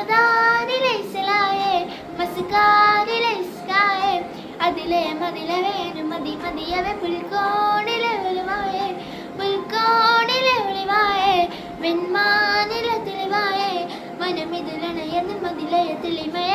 റമദാനിലെ ഇസ്ലായേ മസ്കാനിലെ ഇസ്കായേ അതിലെ മതിലെ വേനും മതിയവെ പുൽക്കോണിലെ ഒളിവായേ പുൽക്കോണിലെ ഒളിവായേ വെൺമാനിലെ തെളിവായേ മനമിതിലണയ മതിലയ തെളിമയ